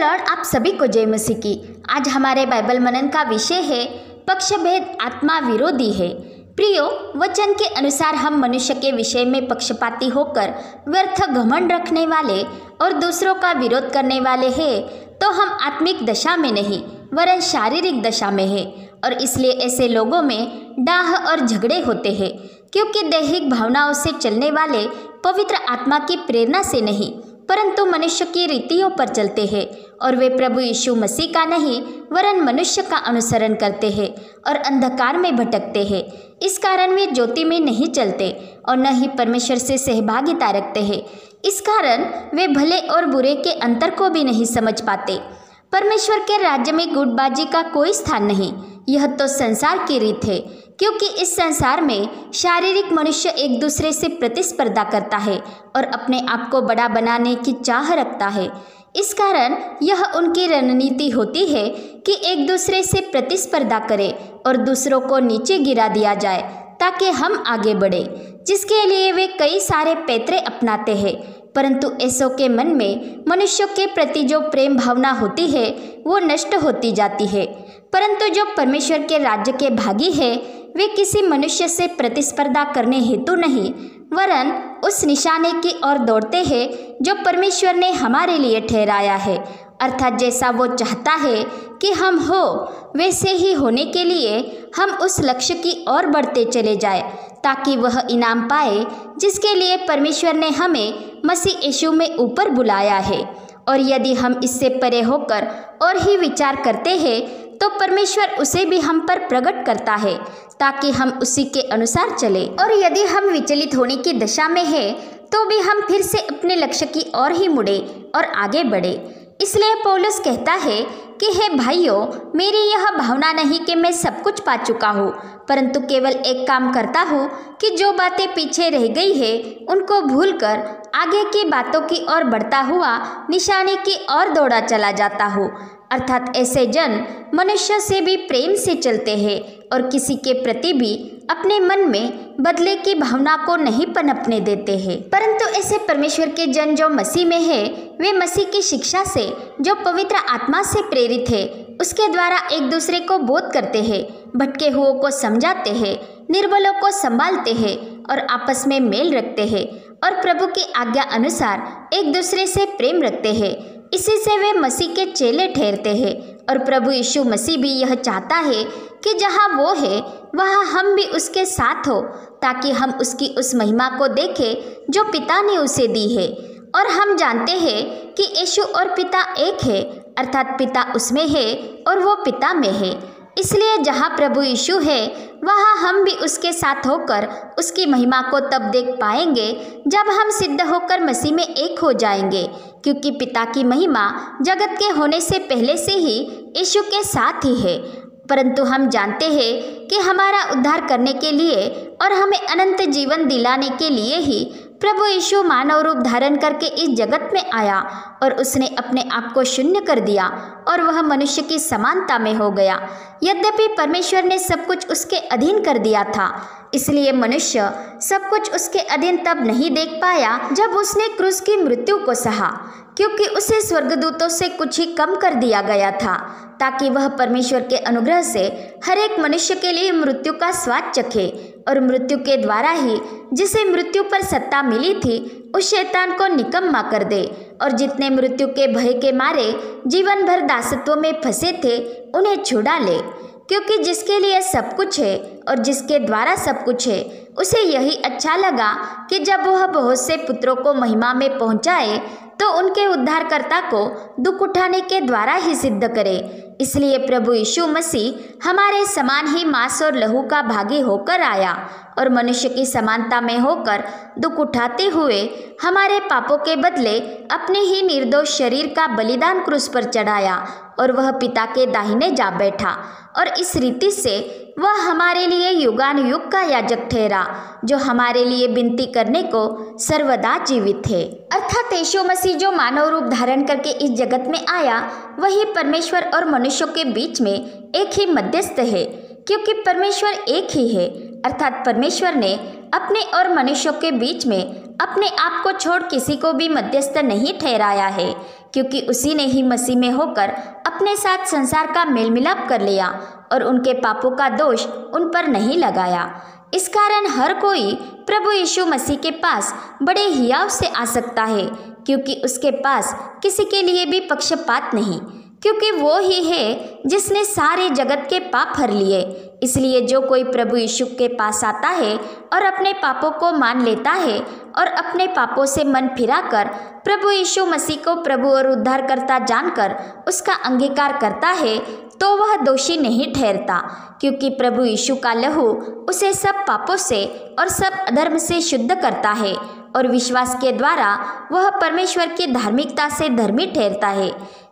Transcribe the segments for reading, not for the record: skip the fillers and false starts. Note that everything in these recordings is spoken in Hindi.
लॉर्ड, आप सभी को जय मसीह की। आज हमारे बाइबल मनन का विषय है पक्षभेद आत्मा विरोधी है। प्रियो, वचन के अनुसार हम मनुष्य के विषय में पक्षपाती होकर व्यर्थ घमंड रखने वाले और दूसरों का विरोध करने वाले हैं, तो हम आत्मिक दशा में नहीं वरन शारीरिक दशा में है। और इसलिए ऐसे लोगों में डाह और झगड़े होते हैं, क्योंकि दैहिक भावनाओं से चलने वाले पवित्र आत्मा की प्रेरणा से नहीं परंतु मनुष्य की रीतियों पर चलते हैं, और वे प्रभु यीशु मसीह का नहीं वरन मनुष्य का अनुसरण करते हैं और अंधकार में भटकते हैं। इस कारण वे ज्योति में नहीं चलते और न ही परमेश्वर से सहभागिता रखते हैं। इस कारण वे भले और बुरे के अंतर को भी नहीं समझ पाते। परमेश्वर के राज्य में गुटबाजी का कोई स्थान नहीं। यह तो संसार की रीत है, क्योंकि इस संसार में शारीरिक मनुष्य एक दूसरे से प्रतिस्पर्धा करता है और अपने आप को बड़ा बनाने की चाह रखता है। इस कारण यह उनकी रणनीति होती है कि एक दूसरे से प्रतिस्पर्धा करें और दूसरों को नीचे गिरा दिया जाए ताकि हम आगे बढ़े, जिसके लिए वे कई सारे पैतरे अपनाते हैं। परंतु ऐसों के मन में मनुष्यों के प्रति जो प्रेम भावना होती है वो नष्ट होती जाती है। परंतु जो परमेश्वर के राज्य के भागी है वे किसी मनुष्य से प्रतिस्पर्धा करने हेतु नहीं वरन उस निशाने की ओर दौड़ते हैं जो परमेश्वर ने हमारे लिए ठहराया है। अर्थात जैसा वो चाहता है कि हम हो वैसे ही होने के लिए हम उस लक्ष्य की ओर बढ़ते चले जाए, ताकि वह इनाम पाए जिसके लिए परमेश्वर ने हमें मसीह यीशु में ऊपर बुलाया है। और यदि हम इससे परे होकर और ही विचार करते हैं तो परमेश्वर उसे भी हम पर प्रकट करता है ताकि हम उसी के अनुसार चले। और यदि हम विचलित होने की दशा में हैं तो भी हम फिर से अपने लक्ष्य की ओर ही मुड़े और आगे बढ़े। इसलिए पौलुस कहता है कि हे भाइयों, मेरी यह भावना नहीं कि मैं सब कुछ पा चुका हूँ, परंतु केवल एक काम करता हूँ कि जो बातें पीछे रह गई है उनको भूलकर आगे की बातों की ओर बढ़ता हुआ निशाने की ओर दौड़ा चला जाता हूँ। अर्थात ऐसे जन मनुष्य से भी प्रेम से चलते हैं और किसी के प्रति भी अपने मन में बदले की भावना को नहीं पनपने देते हैं। परंतु ऐसे परमेश्वर के जन जो मसीह में है वे मसीह की शिक्षा से जो पवित्र आत्मा से प्रेरित है उसके द्वारा एक दूसरे को बोध करते हैं, भटके हुओं को समझाते हैं, निर्बलों को संभालते हैं और आपस में मेल रखते हैं और प्रभु की आज्ञा अनुसार एक दूसरे से प्रेम रखते हैं। इसी से वे मसीह के चेले ठहरते हैं। और प्रभु यीशु मसीह भी यह चाहता है कि जहाँ वो है वहाँ हम भी उसके साथ हो, ताकि हम उसकी उस महिमा को देखें जो पिता ने उसे दी है। और हम जानते हैं कि यीशु और पिता एक है, अर्थात पिता उसमें है और वो पिता में है। इसलिए जहाँ प्रभु यीशु है वहाँ हम भी उसके साथ होकर उसकी महिमा को तब देख पाएंगे जब हम सिद्ध होकर मसीह में एक हो जाएंगे, क्योंकि पिता की महिमा जगत के होने से पहले से ही यीशु के साथ ही है। परंतु हम जानते हैं कि हमारा उद्धार करने के लिए और हमें अनंत जीवन दिलाने के लिए ही प्रभु यीशु मानव रूप धारण करके इस जगत में आया और उसने अपने आप को शून्य कर दिया और वह मनुष्य की समानता में हो गया। यद्यपि परमेश्वर ने सब कुछ उसके अधीन कर दिया था, इसलिए मनुष्य सब कुछ उसके अधीन तब नहीं देख पाया जब उसने क्रूस की मृत्यु को सहा, क्योंकि उसे स्वर्गदूतों से कुछ ही कम कर दिया गया था, ताकि वह परमेश्वर के अनुग्रह से हर एक मनुष्य के लिए मृत्यु का स्वाद चखे और मृत्यु के द्वारा ही जिसे मृत्यु पर सत्ता मिली थी उस शैतान को निकम्मा कर दे, और जितने मृत्यु के भय के मारे जीवन भर दासत्व में फंसे थे उन्हें छुड़ा ले। क्योंकि जिसके लिए सब कुछ है और जिसके द्वारा सब कुछ है उसे यही अच्छा लगा कि जब वह बहुत से पुत्रों को महिमा में पहुंचाए तो उनके उद्धारकर्ता को दुख उठाने के द्वारा ही सिद्ध करे। इसलिए प्रभु यीशु मसीह हमारे समान ही मांस और लहू का भागी होकर आया और मनुष्य की समानता में होकर दुख उठाते हुए हमारे पापों के बदले अपने ही निर्दोष शरीर का बलिदान क्रूस पर चढ़ाया और वह पिता के दाहिने जा बैठा। और इस रीति से वह हमारे लिए युगान युग का याजक ठहरा, जो हमारे लिए विनती करने को सर्वदा जीवित है। अर्थात यीशु मसीह जो मानव रूप धारण करके इस जगत में आया वही परमेश्वर और मनुष्यों के बीच में एक ही मध्यस्थ है, क्योंकि परमेश्वर एक ही है। अर्थात परमेश्वर ने अपने और मनुष्यों के बीच में अपने आप को छोड़ किसी को भी मध्यस्थ नहीं ठहराया है, क्योंकि उसी ने ही मसीह में होकर अपने साथ संसार का मेल मिलाप कर लिया और उनके पापों का दोष उन पर नहीं लगाया। इस कारण हर कोई प्रभु यीशु मसीह के पास बड़े हियाव से आ सकता है, क्योंकि उसके पास किसी के लिए भी पक्षपात नहीं, क्योंकि वो ही है जिसने सारे जगत के पाप हर लिए। इसलिए जो कोई प्रभु यीशु के पास आता है और अपने पापों को मान लेता है और अपने पापों से मन फिराकर प्रभु यीशु मसीह को प्रभु और उद्धारकर्ता जानकर उसका अंगीकार करता है, तो वह दोषी नहीं ठहरता, क्योंकि प्रभु यीशु का लहू उसे सब पापों से और सब अधर्म से शुद्ध करता है और विश्वास के द्वारा वह परमेश्वर की धार्मिकता से धर्मी ठहरता है।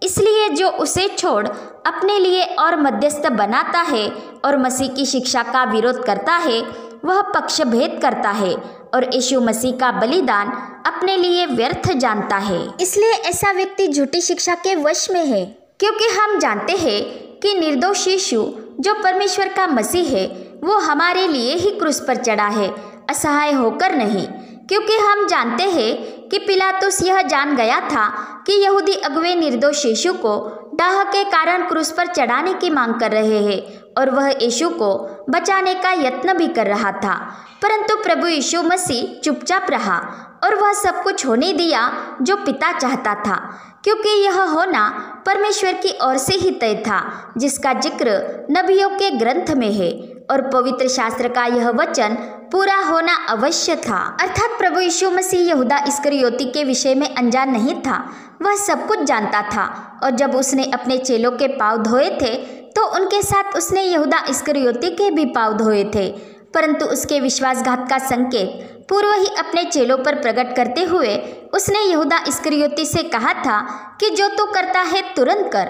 इसलिए जो उसे छोड़ अपने लिए और मध्यस्थ बनाता है और मसीह की शिक्षा का विरोध करता है, वह पक्षभेद करता है और यीशु मसीह का बलिदान अपने लिए व्यर्थ जानता है। इसलिए ऐसा व्यक्ति झूठी शिक्षा के वश में है, क्योंकि हम जानते हैं कि निर्दोष यीशु जो परमेश्वर का मसीह है वो हमारे लिए ही क्रूस पर चढ़ा है, असहाय होकर नहीं। क्योंकि हम जानते हैं कि पिलातुस यह जान गया था कि यहूदी अगुवे निर्दोष यीशु को डाह के कारण क्रूस पर चढ़ाने की मांग कर रहे हैं और वह यीशु को बचाने का यत्न भी कर रहा था, परंतु प्रभु यीशु मसीह चुपचाप रहा और वह सब कुछ होने दिया जो पिता चाहता था, क्योंकि यह होना परमेश्वर की ओर से ही तय था, जिसका जिक्र नबियों के ग्रंथ में है और पवित्र शास्त्र का यह वचन पूरा होना अवश्य था। अर्थात प्रभु यीशु मसीह यहूदा इस्करियोती के विषय में अनजान नहीं था, वह सब कुछ जानता था। और जब उसने अपने चेलों के पाँव धोए थे तो उनके साथ उसने यहूदा इस्करियोती के भी पाँव धोए थे, परंतु उसके विश्वासघात का संकेत पूर्व ही अपने चेलों पर प्रकट करते हुए उसने यहूदा इस्करियोती से कहा था कि जो तू करता है तुरंत कर।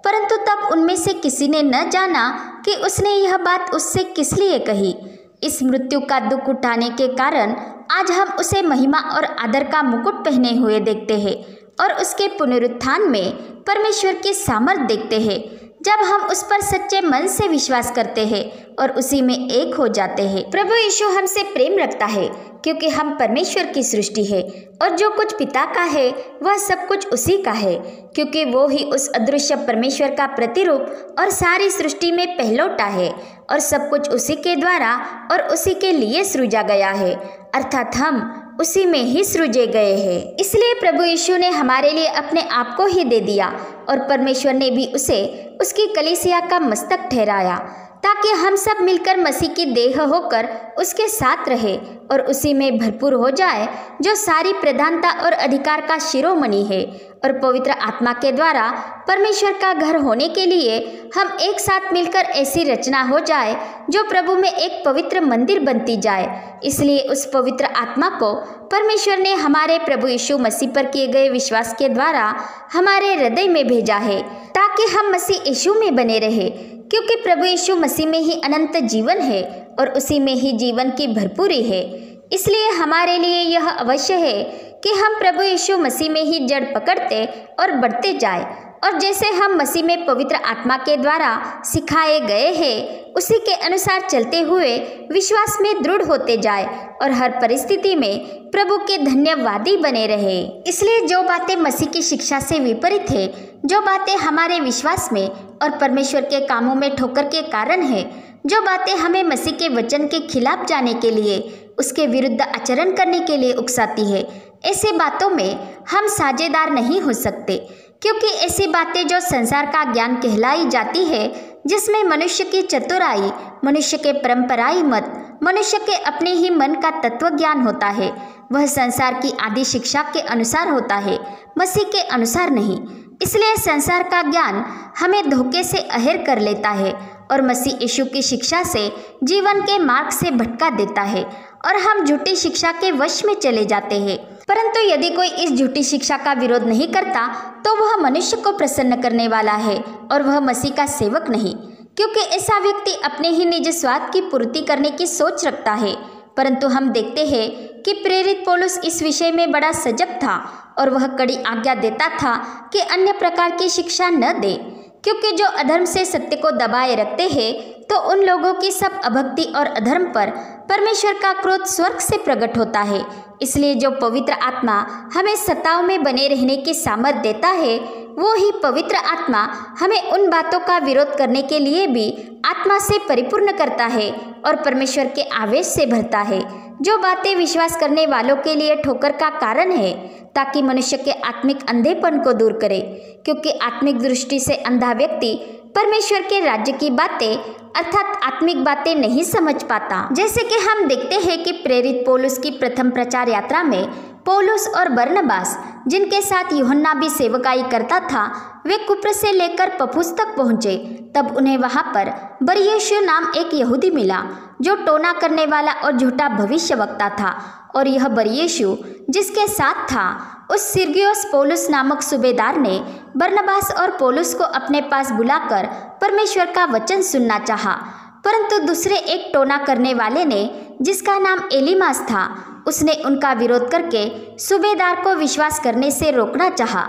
परंतु तब उनमें से किसी ने न जाना कि उसने यह बात उससे किस लिए कही। इस मृत्यु का दुख उठाने के कारण आज हम उसे महिमा और आदर का मुकुट पहने हुए देखते हैं और उसके पुनरुत्थान में परमेश्वर की सामर्थ देखते हैं, जब हम उस पर सच्चे मन से विश्वास करते हैं और उसी में एक हो जाते हैं। प्रभु यीशु हमसे प्रेम रखता है क्योंकि हम परमेश्वर की सृष्टि है और जो कुछ पिता का है वह सब कुछ उसी का है, क्योंकि वो ही उस अदृश्य परमेश्वर का प्रतिरूप और सारी सृष्टि में पहलौठा है और सब कुछ उसी के द्वारा और उसी के लिए सृजा गया है, अर्थात हम उसी में ही सृजे गए हैं। इसलिए प्रभु यीशु ने हमारे लिए अपने आप को ही दे दिया और परमेश्वर ने भी उसे उसकी कलीसिया का मस्तक ठहराया, ताकि हम सब मिलकर मसीह की देह होकर उसके साथ रहे और उसी में भरपूर हो जाए, जो सारी प्रधानता और अधिकार का शिरोमणि है। और पवित्र आत्मा के द्वारा परमेश्वर का घर होने के लिए हम एक साथ मिलकर ऐसी रचना हो जाए जो प्रभु में एक पवित्र मंदिर बनती जाए। इसलिए उस पवित्र आत्मा को परमेश्वर ने हमारे प्रभु यीशु मसीह पर किए गए विश्वास के द्वारा हमारे हृदय में भेजा है, ताकि हम मसीह यीशु में बने रहे, क्योंकि प्रभु यीशु मसीह में ही अनंत जीवन है और उसी में ही जीवन की भरपूरी है। इसलिए हमारे लिए यह अवश्य है कि हम प्रभु यीशु मसीह में ही जड़ पकड़ते और बढ़ते जाए, और जैसे हम मसीह में पवित्र आत्मा के द्वारा सिखाए गए हैं उसी के अनुसार चलते हुए विश्वास में दृढ़ होते जाए और हर परिस्थिति में प्रभु के धन्यवादी बने रहे। इसलिए जो बातें मसीह की शिक्षा से विपरीत है, जो बातें हमारे विश्वास में और परमेश्वर के कामों में ठोकर के कारण है, जो बातें हमें मसीह के वचन के खिलाफ जाने के लिए, उसके विरुद्ध आचरण करने के लिए उकसाती है, ऐसे बातों में हम साझेदार नहीं हो सकते, क्योंकि ऐसी बातें जो संसार का ज्ञान कहलाई जाती है, जिसमें मनुष्य की चतुराई, मनुष्य के परंपराई मत, मनुष्य के अपने ही मन का तत्व ज्ञान होता है, वह संसार की आदि शिक्षा के अनुसार होता है, मसीह के अनुसार नहीं। इसलिए संसार का ज्ञान हमें धोखे से अहेर कर लेता है और मसीह यीशु की शिक्षा से जीवन के मार्ग से भटका देता है और हम झूठी शिक्षा के वश में चले जाते हैं। परंतु यदि कोई इस झूठी शिक्षा का विरोध नहीं करता तो वह मनुष्य को प्रसन्न करने वाला है और वह मसीह का सेवक नहीं, क्योंकि ऐसा व्यक्ति अपने ही निज स्वार्थ की पूर्ति करने की सोच रखता है। परंतु हम देखते हैं कि प्रेरित पौलुस इस विषय में बड़ा सजग था और वह कड़ी आज्ञा देता था कि अन्य प्रकार की शिक्षा न दे, क्योंकि जो अधर्म से सत्य को दबाए रखते हैं तो उन लोगों की सब अभक्ति और अधर्म पर परमेश्वर का क्रोध स्वर्ग से प्रकट होता है। इसलिए जो पवित्र आत्मा हमें सत्ताओं में बने रहने की सामर्थ देता है, वो ही पवित्र आत्मा हमें उन बातों का विरोध करने के लिए भी आत्मा से परिपूर्ण करता है और परमेश्वर के आवेश से भरता है, जो बातें विश्वास करने वालों के लिए ठोकर का कारण है, ताकि मनुष्य के आत्मिक अंधेपन को दूर करे। क्योंकि आत्मिक दृष्टि से अंधा व्यक्ति परमेश्वर के राज्य की बातें अर्थात आत्मिक बातें नहीं समझ पाता। जैसे कि हम देखते हैं कि प्रेरित पौलुस की प्रथम प्रचार यात्रा में पौलुस और बरनबास, जिनके साथ यूहन्ना भी सेवकाई करता था, वे कुप्र से लेकर पफुस तक पहुंचे। तब उन्हें वहां पर बरयीशु नाम एक यहूदी मिला, जो टोना करने वाला और झूठा भविष्यवक्ता था। और यह बरयीशु जिसके साथ था, उस सिरगियुस पौलुस नामक सूबेदार ने बरनबास और पौलुस को अपने पास बुलाकर परमेश्वर का वचन सुनना चाहा। परंतु दूसरे एक टोना करने वाले ने, जिसका नाम एलीमास था, उसने उनका विरोध करके सूबेदार को विश्वास करने से रोकना चाहा।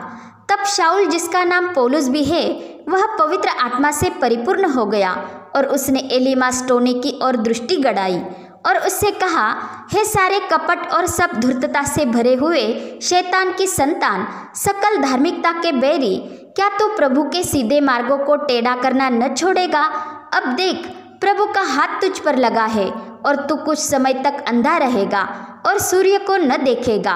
तब शाऊल, जिसका नाम पौलुस भी है, वह पवित्र आत्मा से परिपूर्ण हो गया और उसने एलीमास टोने की ओर दृष्टि गड़ाई और उससे कहा, हे सारे कपट और सब धूर्तता से भरे हुए शैतान की संतान, सकल धार्मिकता के बैरी, क्या तू प्रभु के सीधे मार्गों को टेढ़ा करना न छोड़ेगा? अब देख, प्रभु का हाथ तुझ पर लगा है और तू कुछ समय तक अंधा रहेगा और सूर्य को न देखेगा।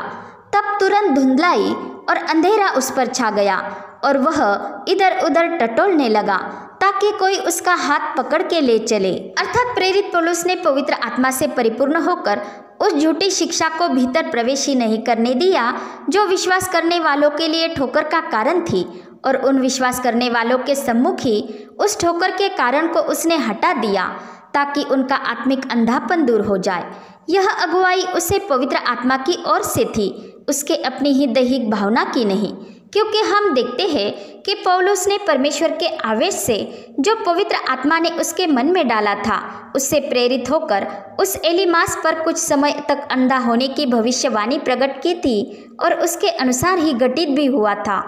तब तुरंत धुंधलाई और अंधेरा उस पर छा गया और वह इधर उधर टटोलने लगा, ताकि कोई उसका हाथ पकड़ के ले चले। अर्थात प्रेरित पौलुस ने पवित्र आत्मा से परिपूर्ण होकर उस झूठी शिक्षा को भीतर प्रवेश ही नहीं करने दिया, जो विश्वास करने वालों के लिए ठोकर का कारण थी, और उन विश्वास करने वालों के सम्मुख ही उस ठोकर के कारण को उसने हटा दिया, ताकि उनका आत्मिक अंधापन दूर हो जाए। यह अगुवाई उसे पवित्र आत्मा की ओर से थी, उसके अपनी ही दैहिक भावना की नहीं। क्योंकि हम देखते हैं कि पौलुस ने परमेश्वर के आवेश से, जो पवित्र आत्मा ने उसके मन में डाला था, उससे प्रेरित होकर उस एलीमास पर कुछ समय तक अंधा होने की भविष्यवाणी प्रकट की थी और उसके अनुसार ही घटित भी हुआ था।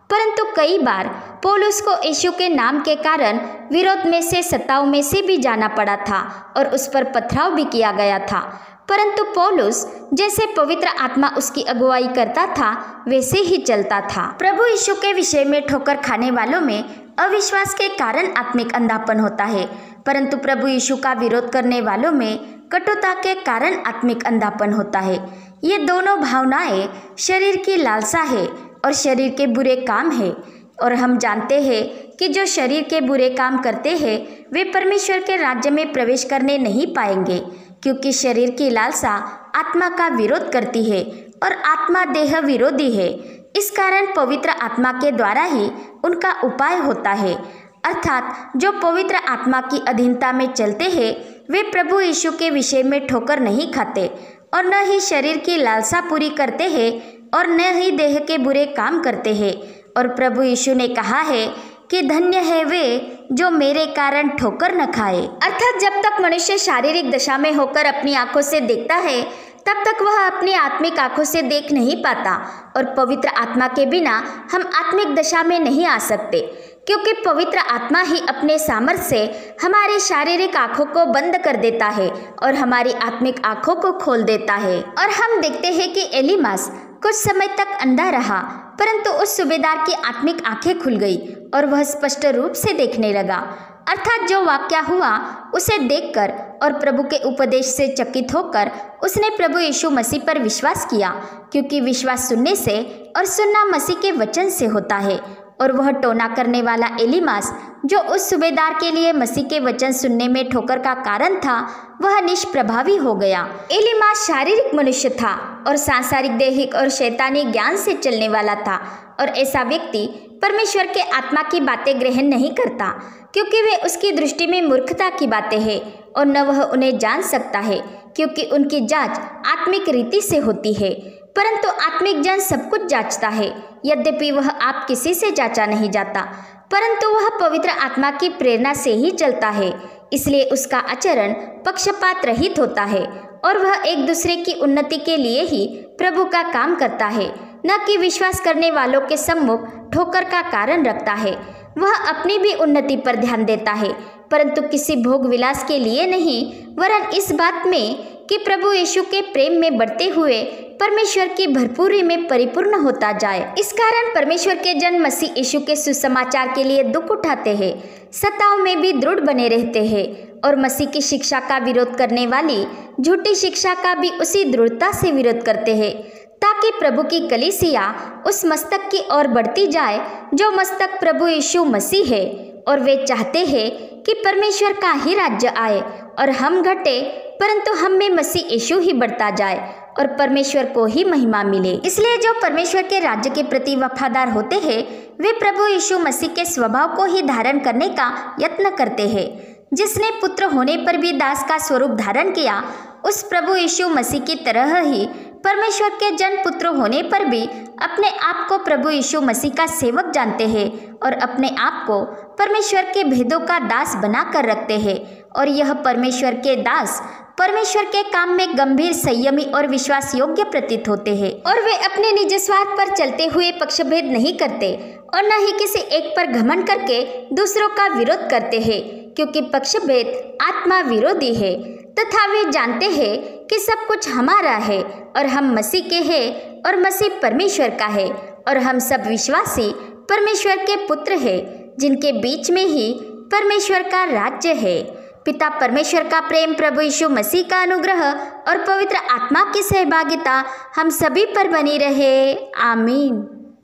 परंतु कई बार पौलुस को यीशु के नाम के कारण विरोध में से, सत्ताओं में से भी जाना पड़ा था और उस पर पथराव भी किया गया था। परंतु पौलुस जैसे पवित्र आत्मा उसकी अगुवाई करता था, वैसे ही चलता था। प्रभु यीशु के विषय में ठोकर खाने वालों में अविश्वास के कारण आत्मिक अंधापन होता है, परंतु प्रभु यीशु का विरोध करने वालों में कटुता के कारण आत्मिक अंधापन होता है। ये दोनों भावनाएं शरीर की लालसा है और शरीर के बुरे काम है, और हम जानते हैं कि जो शरीर के बुरे काम करते हैं, वे परमेश्वर के राज्य में प्रवेश करने नहीं पाएंगे, क्योंकि शरीर की लालसा आत्मा का विरोध करती है और आत्मा देह विरोधी है। इस कारण पवित्र आत्मा के द्वारा ही उनका उपाय होता है। अर्थात जो पवित्र आत्मा की अधीनता में चलते हैं, वे प्रभु यीशु के विषय में ठोकर नहीं खाते और न ही शरीर की लालसा पूरी करते हैं और न ही देह के बुरे काम करते हैं। और प्रभु यीशु ने कहा है कि धन्य है वे जो मेरे कारण ठोकर न खाए। अर्थात जब तक मनुष्य शारीरिक दशा में होकर अपनी आंखों से देखता है, तब तक वह अपनी आत्मिक आंखों से देख नहीं पाता, और पवित्र आत्मा के बिना हम आत्मिक दशा में नहीं आ सकते, क्योंकि पवित्र आत्मा ही अपने सामर्थ्य से हमारी शारीरिक आंखों को बंद कर देता है और हमारी आत्मिक आंखों को खोल देता है। और हम देखते हैं कि एलीमास कुछ समय तक अंधा रहा, परंतु उस सूबेदार की आत्मिक आंखें खुल गई और वह स्पष्ट रूप से देखने लगा। अर्थात जो वाक्य हुआ उसे देखकर और प्रभु के उपदेश से चकित होकर उसने प्रभु यीशु मसीह पर विश्वास किया, क्योंकि विश्वास सुनने से और सुनना मसीह के वचन से होता है। और वह टोना करने वाला एलीमास, जो उस सूबेदार के लिए मसीह के वचन सुनने में ठोकर का कारण था, वह निष्प्रभावी हो गया। एलीमास शारीरिक मनुष्य था और सांसारिक, दैहिक और शैतानी ज्ञान से चलने वाला था, और ऐसा व्यक्ति परमेश्वर के आत्मा की बातें ग्रहण नहीं करता, क्योंकि वे उसकी दृष्टि में मूर्खता की बातें हैं और न वह उन्हें जान सकता है, क्योंकि उनकी जांच आत्मिक रीति से होती है। परंतु आत्मिक जन सब कुछ जांचता है, यद्यपि वह आप किसी से जांचा नहीं जाता, परंतु वह पवित्र आत्मा की प्रेरणा से ही चलता है। इसलिए उसका आचरण पक्षपात रहित होता है और वह एक दूसरे की उन्नति के लिए ही प्रभु का काम करता है, न कि विश्वास करने वालों के सम्मुख ठोकर का कारण रखता है। वह अपनी भी उन्नति पर ध्यान देता है, परंतु किसी भोग विलास के लिए नहीं, वरन इस बात में कि प्रभु यीशु के प्रेम में बढ़ते हुए परमेश्वर की भरपूरी में परिपूर्ण होता जाए। इस कारण परमेश्वर के जन मसीह यीशु के सुसमाचार के लिए दुख उठाते हैं, सताव में भी दृढ़ बने रहते हैं और मसीह की शिक्षा का विरोध करने वाली झूठी शिक्षा का भी उसी दृढ़ता से विरोध करते हैं, ताकि प्रभु की कलीसिया उस मस्तक की ओर बढ़ती जाए जो मस्तक प्रभु यीशु मसीह है। और वे चाहते हैं कि परमेश्वर का ही राज्य आए और हम घटे, परंतु हम में मसीह यीशु ही बढ़ता जाए और परमेश्वर को ही महिमा मिले। इसलिए जो परमेश्वर के राज्य के प्रति वफादार होते हैं, वे प्रभु यीशु मसीह के स्वभाव को ही धारण करने का यत्न करते हैं। जिसने पुत्र होने पर भी दास का स्वरूप धारण किया, उस प्रभु यीशु मसीह की तरह ही परमेश्वर के जन पुत्र होने पर भी अपने आप को प्रभु यीशु मसीह का सेवक जानते हैं और अपने आप को परमेश्वर के भेदों का दास बनाकर रखते हैं। और यह परमेश्वर के दास परमेश्वर के काम में गंभीर, संयमी और विश्वास योग्य प्रतीत होते हैं। और वे अपने निज स्वार्थ पर चलते हुए पक्षभेद नहीं करते और न ही किसी एक पर घमंड करके दूसरों का विरोध करते हैं, क्योंकि पक्षभेद आत्मा विरोधी है। तथा वे जानते हैं कि सब कुछ हमारा है और हम मसीह के हैं और मसीह परमेश्वर का है और हम सब विश्वासी परमेश्वर के पुत्र हैं, जिनके बीच में ही परमेश्वर का राज्य है। पिता परमेश्वर का प्रेम, प्रभु यीशु मसीह का अनुग्रह और पवित्र आत्मा की सहभागिता हम सभी पर बनी रहे। आमीन।